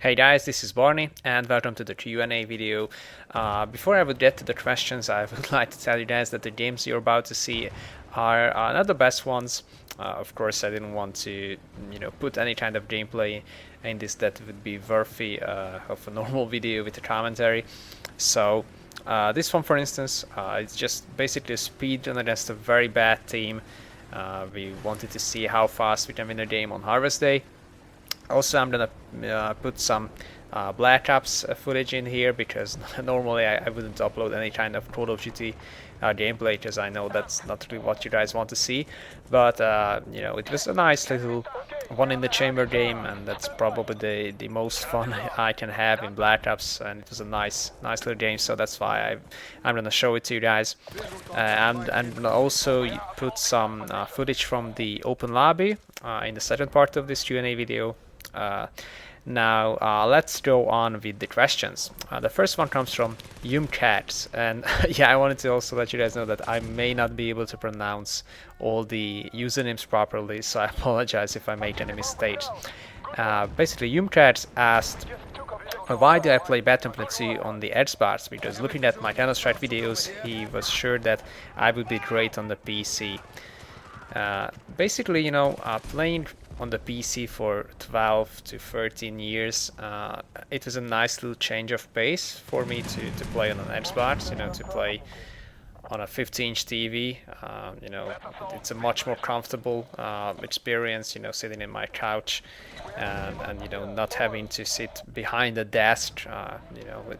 Hey guys, this is Barney and welcome to the Q&A video. Before I would get to the questions, I would like to tell you guys that the games you're about to see are not the best ones. Of course, I didn't want to, put any kind of gameplay in this that would be worthy of a normal video with a commentary. So this one, for instance, it's just basically a speed run against a very bad team. We wanted to see how fast we can win a game on Harvest Day. Also, I'm gonna put some Black Ops footage in here because normally I wouldn't upload any kind of Call of Duty gameplay because I know that's not really what you guys want to see. But it was a nice little one in the chamber game, and that's probably the most fun I can have in Black Ops, and it was a nice little game. So that's why I'm gonna show it to you guys, and I'm gonna also put some footage from the open lobby in the second part of this Q&A video. Now let's go on with the questions. The first one comes from Yumcats, and yeah, I wanted to also let you guys know that I may not be able to pronounce all the usernames properly, so I apologize if I make any mistakes. Basically, Yumcats asked, why did I play Battlefield 2 on the Xbox? Because looking at my Counter-Strike videos, he was sure that I would be great on the PC. Basically, playing on the PC for 12 to 13 years, it was a nice little change of pace for me to play on an Xbox, to play on a 50-inch TV. It's a much more comfortable experience, sitting in my couch and not having to sit behind a desk.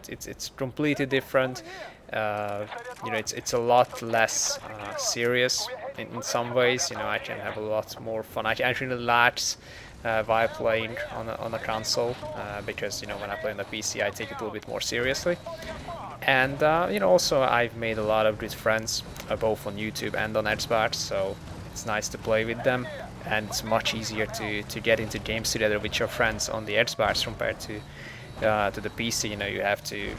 It's completely different. It's a lot less serious in some ways. I can have a lot more fun. I can actually relax while playing on a console because when I play on the PC, I take it a little bit more seriously. And also I've made a lot of good friends both on YouTube and on Xbox, so it's nice to play with them, and it's much easier to get into games together with your friends on the Xbox compared to the PC. You have to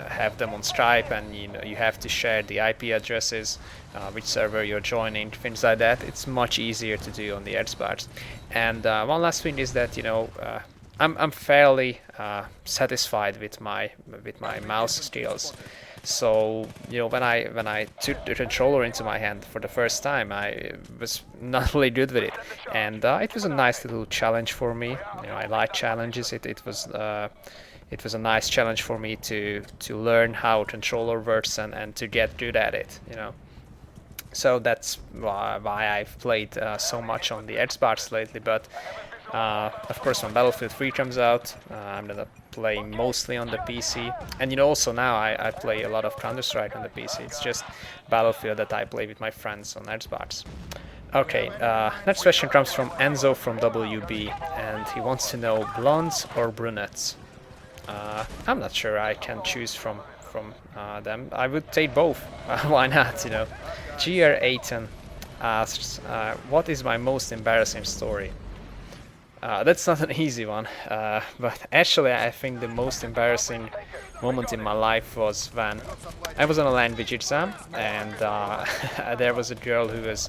have them on Skype, and you have to share the IP addresses, which server you're joining, things like that. It's much easier to do on the Xbox. And one last thing is that I'm fairly satisfied with my mouse skills. So when I took the controller into my hand for the first time, I was not really good with it, and it was a nice little challenge for me. I like challenges. It was a nice challenge for me to learn how a controller works and to get good at it. So that's why I've played so much on the Xbox lately. But of course, when Battlefield 3 comes out, I'm gonna play mostly on the PC. And also now I play a lot of Counter-Strike on the PC. It's just Battlefield that I play with my friends on Xbox. Okay, next question comes from Enzo from WB, and he wants to know blondes or brunettes. I'm not sure I can choose from them. I would take both. Why not? GR Aiton asks, what is my most embarrassing story? That's not an easy one, but actually I think the most embarrassing moment in my life was when I was on a language exam, and there was a girl who was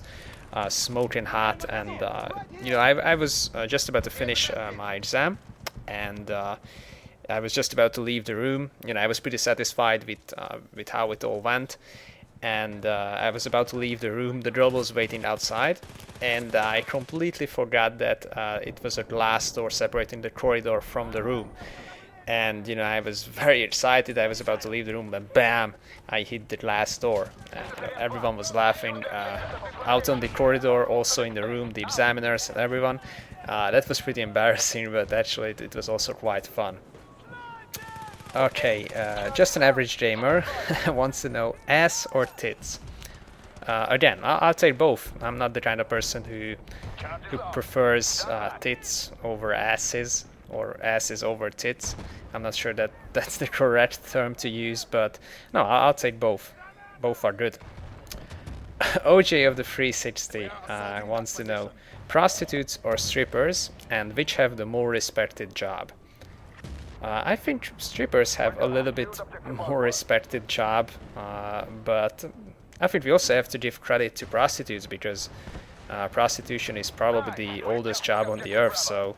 smoking hot, and I was just about to finish my exam, and I was just about to leave the room. I was pretty satisfied with how it all went, and I was about to leave the room. The girl was waiting outside, and I completely forgot that it was a glass door separating the corridor from the room. And I was very excited. I was about to leave the room, and bam! I hit the glass door. And everyone was laughing out on the corridor, also in the room, the examiners and everyone. That was pretty embarrassing, but actually it was also quite fun. Okay, just an average gamer wants to know ass or tits. Again, I'll take both. I'm not the kind of person who prefers tits over asses or asses over tits. I'm not sure that that's the correct term to use, but no, I'll take both. Both are good. OJ of the 360 wants to know prostitutes or strippers, and which have the more respected job. I think strippers have a little bit more respected job, but I think we also have to give credit to prostitutes because prostitution is probably the oldest job on the earth, so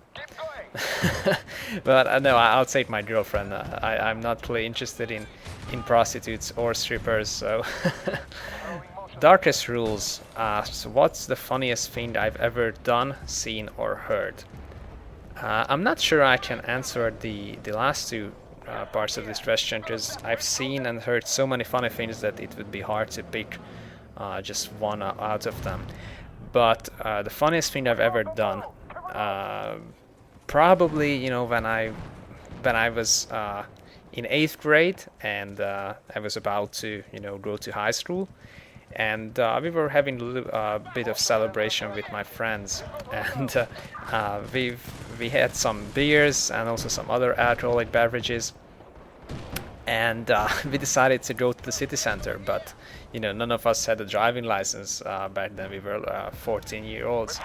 But no, I'll take my girlfriend. I'm not really interested in prostitutes or strippers. So, Darkest Rules asks, "What's the funniest thing I've ever done, seen, or heard?" I'm not sure I can answer the last two parts of this question because I've seen and heard so many funny things that it would be hard to pick just one out of them. But the funniest thing I've ever done, probably, when I was in 8th grade and I was about to go to high school, and we were having a little bit of celebration with my friends, and we had some beers and also some other alcoholic beverages, and we decided to go to the city center, but none of us had a driving license back then. We were 14-year-olds,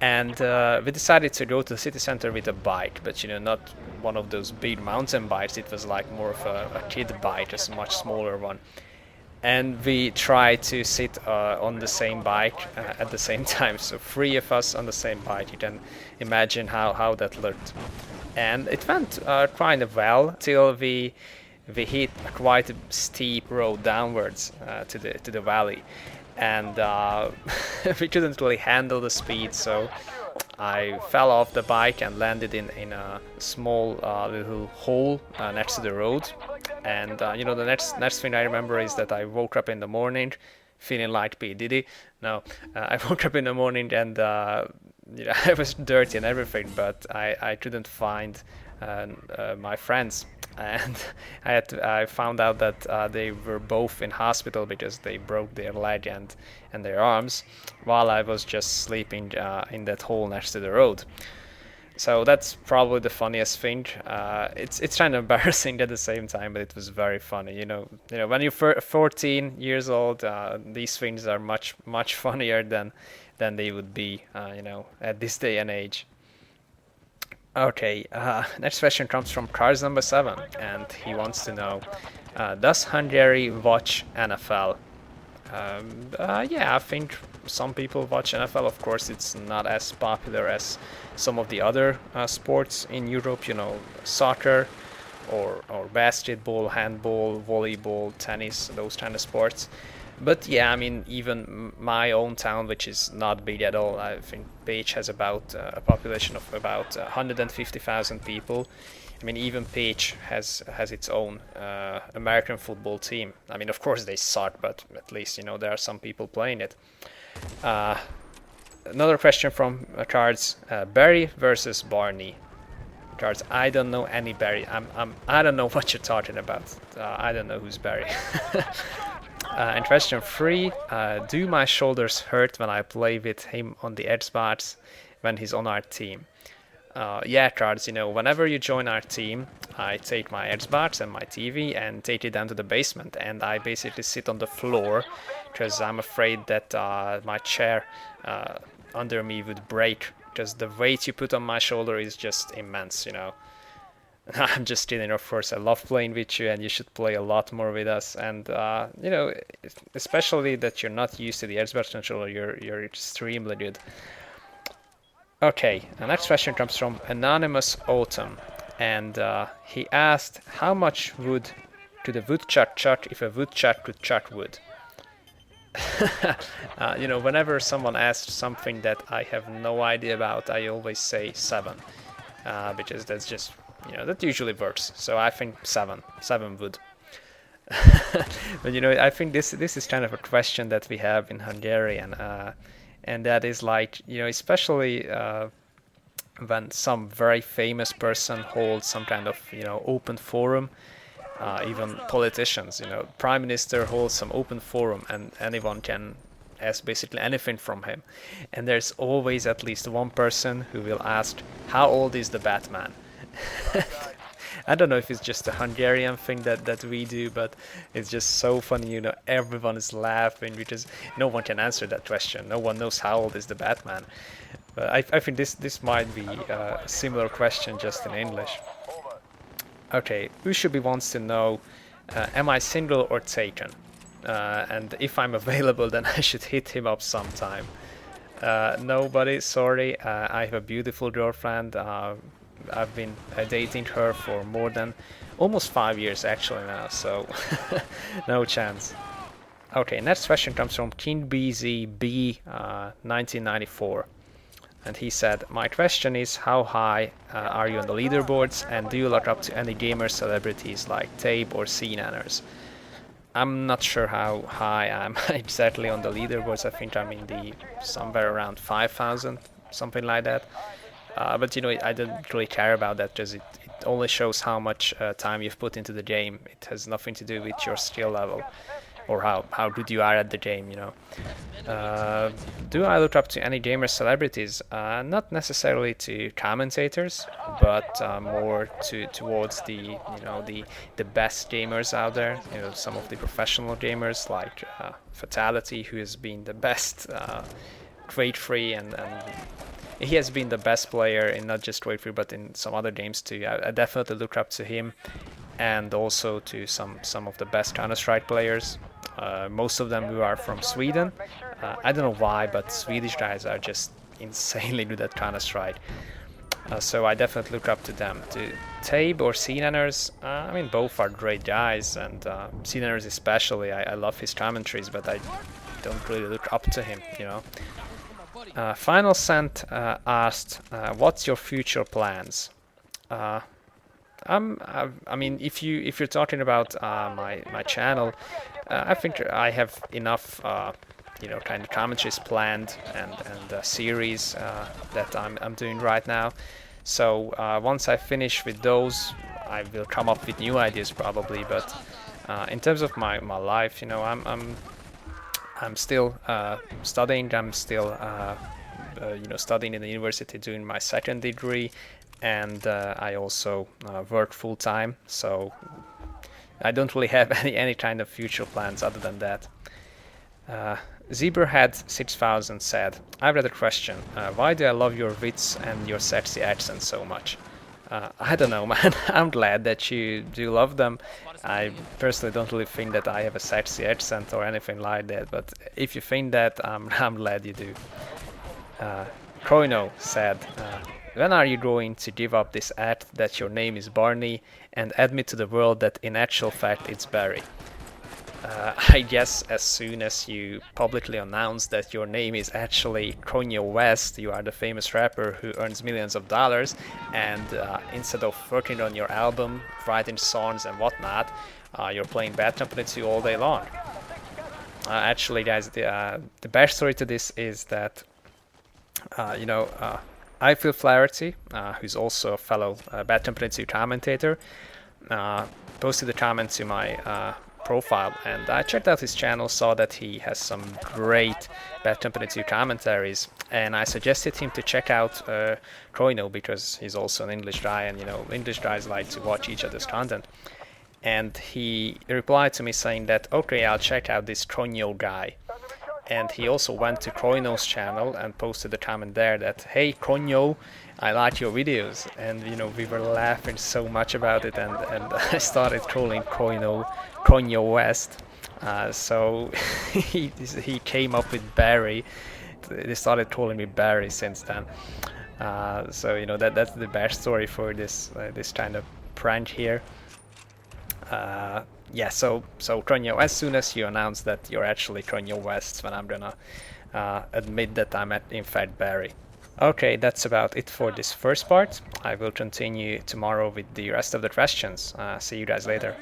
and we decided to go to the city center with a bike, but not one of those big mountain bikes. It was like more of a kid bike, just a much smaller one. And we tried to sit on the same bike at the same time, so 3 of us on the same bike. You can imagine how that looked, and it went kind of well till we hit a quite a steep road downwards to the valley, and we couldn't really handle the speed, so I fell off the bike and landed in a small little hole next to the road. And the next thing I remember is that I woke up in the morning feeling like P. Diddy. No, I woke up in the morning and I was dirty and everything, but I couldn't find my friends, and I found out that they were both in hospital because they broke their leg and their arms while I was just sleeping in that hole next to the road. So that's probably the funniest thing. It's kind of embarrassing at the same time, but it was very funny. When you're 14 years old, these things are much funnier than they would be, at this day and age. Okay, next question comes from Cars number 7, and he wants to know, does Hungary watch NFL? Yeah, I think some people watch NFL. Of course, it's not as popular as some of the other sports in Europe, soccer or basketball, handball, volleyball, tennis, those kind of sports. But yeah, I mean, even my own town, which is not big at all, I think Pécs has about a population of about 150,000 people. I mean, even Pécs has its own American football team. I mean, of course they suck, but at least there are some people playing it. Another question from Cards: Barry versus Barney. Cards: I don't know any Barry. I don't know what you're talking about. I don't know who's Barry. And question 3: do my shoulders hurt when I play with him on the Xbox when he's on our team? Yeah, Cards, whenever you join our team, I take my Xbox and my TV and take it down to the basement, and I basically sit on the floor because I'm afraid that my chair under me would break, because the weight you put on my shoulder is just immense. I'm just kidding, of course. I love playing with you, and you should play a lot more with us. And especially that you're not used to the Xbox controller, you're extremely good. Okay, the next question comes from Anonymous Autumn, and he asked, how much wood could a woodchuck chuck if a woodchuck could chuck wood? Whenever someone asks something that I have no idea about, I always say 7, because that's just, that usually works. So I think 7 wood. But I think this is kind of a question that we have in Hungarian, and that is like, especially when some very famous person holds some kind of open forum. Even politicians, prime minister holds some open forum, and anyone can ask basically anything from him. And there's always at least one person who will ask, how old is the Batman? I don't know if it's just a Hungarian thing that we do, but it's just so funny, everyone is laughing because no one can answer that question. No one knows how old is the Batman. But I think this might be a similar question just in English. Okay, Ushubi wants to know, am I single or taken? And if I'm available, then I should hit him up sometime. No, buddy, sorry. I have a beautiful girlfriend. I've been dating her for more than almost 5 years actually now, so no chance. Okay, next question comes from KingBZB 1994. And he said, my question is, how high are you on the leaderboards, and do you look up to any gamer celebrities like Tabe or CNNers? I'm not sure how high I'm exactly on the leaderboards. I think I'm in the somewhere around 5,000, something like that. But you know, I don't really care about that because it only shows how much time you've put into the game. It has nothing to do with your skill level or how good you are at the game, you know. Do I look up to any gamer celebrities? Not necessarily to commentators, but more towards the best gamers out there. You know, some of the professional gamers like Fatality, who has been the best grade 3 and he has been the best player in not just grade 3 but in some other games too. I definitely look up to him, and also to some of the best Counter-Strike players. Most of them who are from Sweden. I don't know why, but Swedish guys are just insanely good at Counter-Strike. So I definitely look up to them. To Tabe or CNNers, I mean, both are great guys, and CNNers especially, I love his commentaries, but I don't really look up to him, you know. Final Cent asked, what's your future plans? I mean, if you're talking about my channel, I think I have enough, you know, kind of commentaries planned and series that I'm doing right now. So once I finish with those, I will come up with new ideas probably. But in terms of my life, you know, I'm still studying. I'm still you know, studying in the university, doing my second degree. And I also work full time, so I don't really have any kind of future plans other than that. Zebrahead6000 said, I've read a question. Why do I love your wits and your sexy accent so much? I don't know, man. I'm glad that you do love them. I personally don't really think that I have a sexy accent or anything like that, but if you think that, I'm glad you do. Kroino said, when are you going to give up this act that your name is Barney and admit to the world that in actual fact it's Barry? I guess as soon as you publicly announce that your name is actually Kanye West, you are the famous rapper who earns millions of dollars, and instead of working on your album, writing songs and whatnot, you're playing Bad Company 2 all day long. Actually, guys, the backstory to this is that, you know, I Feel Flaherty, who's also a fellow Bad Company 2 commentator, posted a comment to my profile, and I checked out his channel, saw that he has some great Bad Company 2 commentaries, and I suggested him to check out Kroino, because he's also an English guy, and you know, English guys like to watch each other's content. And he replied to me saying that, okay, I'll check out this Kroino guy. And he also went to Kroino's channel and posted a comment there that, hey Kroino, I like your videos. And you know, we were laughing so much about it, and I started calling Kroino West. So he came up with Barry. They started calling me Barry since then. So you know, that's the backstory for this kind of prank here. Yeah, so Kanye, as soon as you announce that you're actually Kanye West, when I'm gonna admit that I'm in fact Barry. Okay, that's about it for this first part. I will continue tomorrow with the rest of the questions. See you guys later.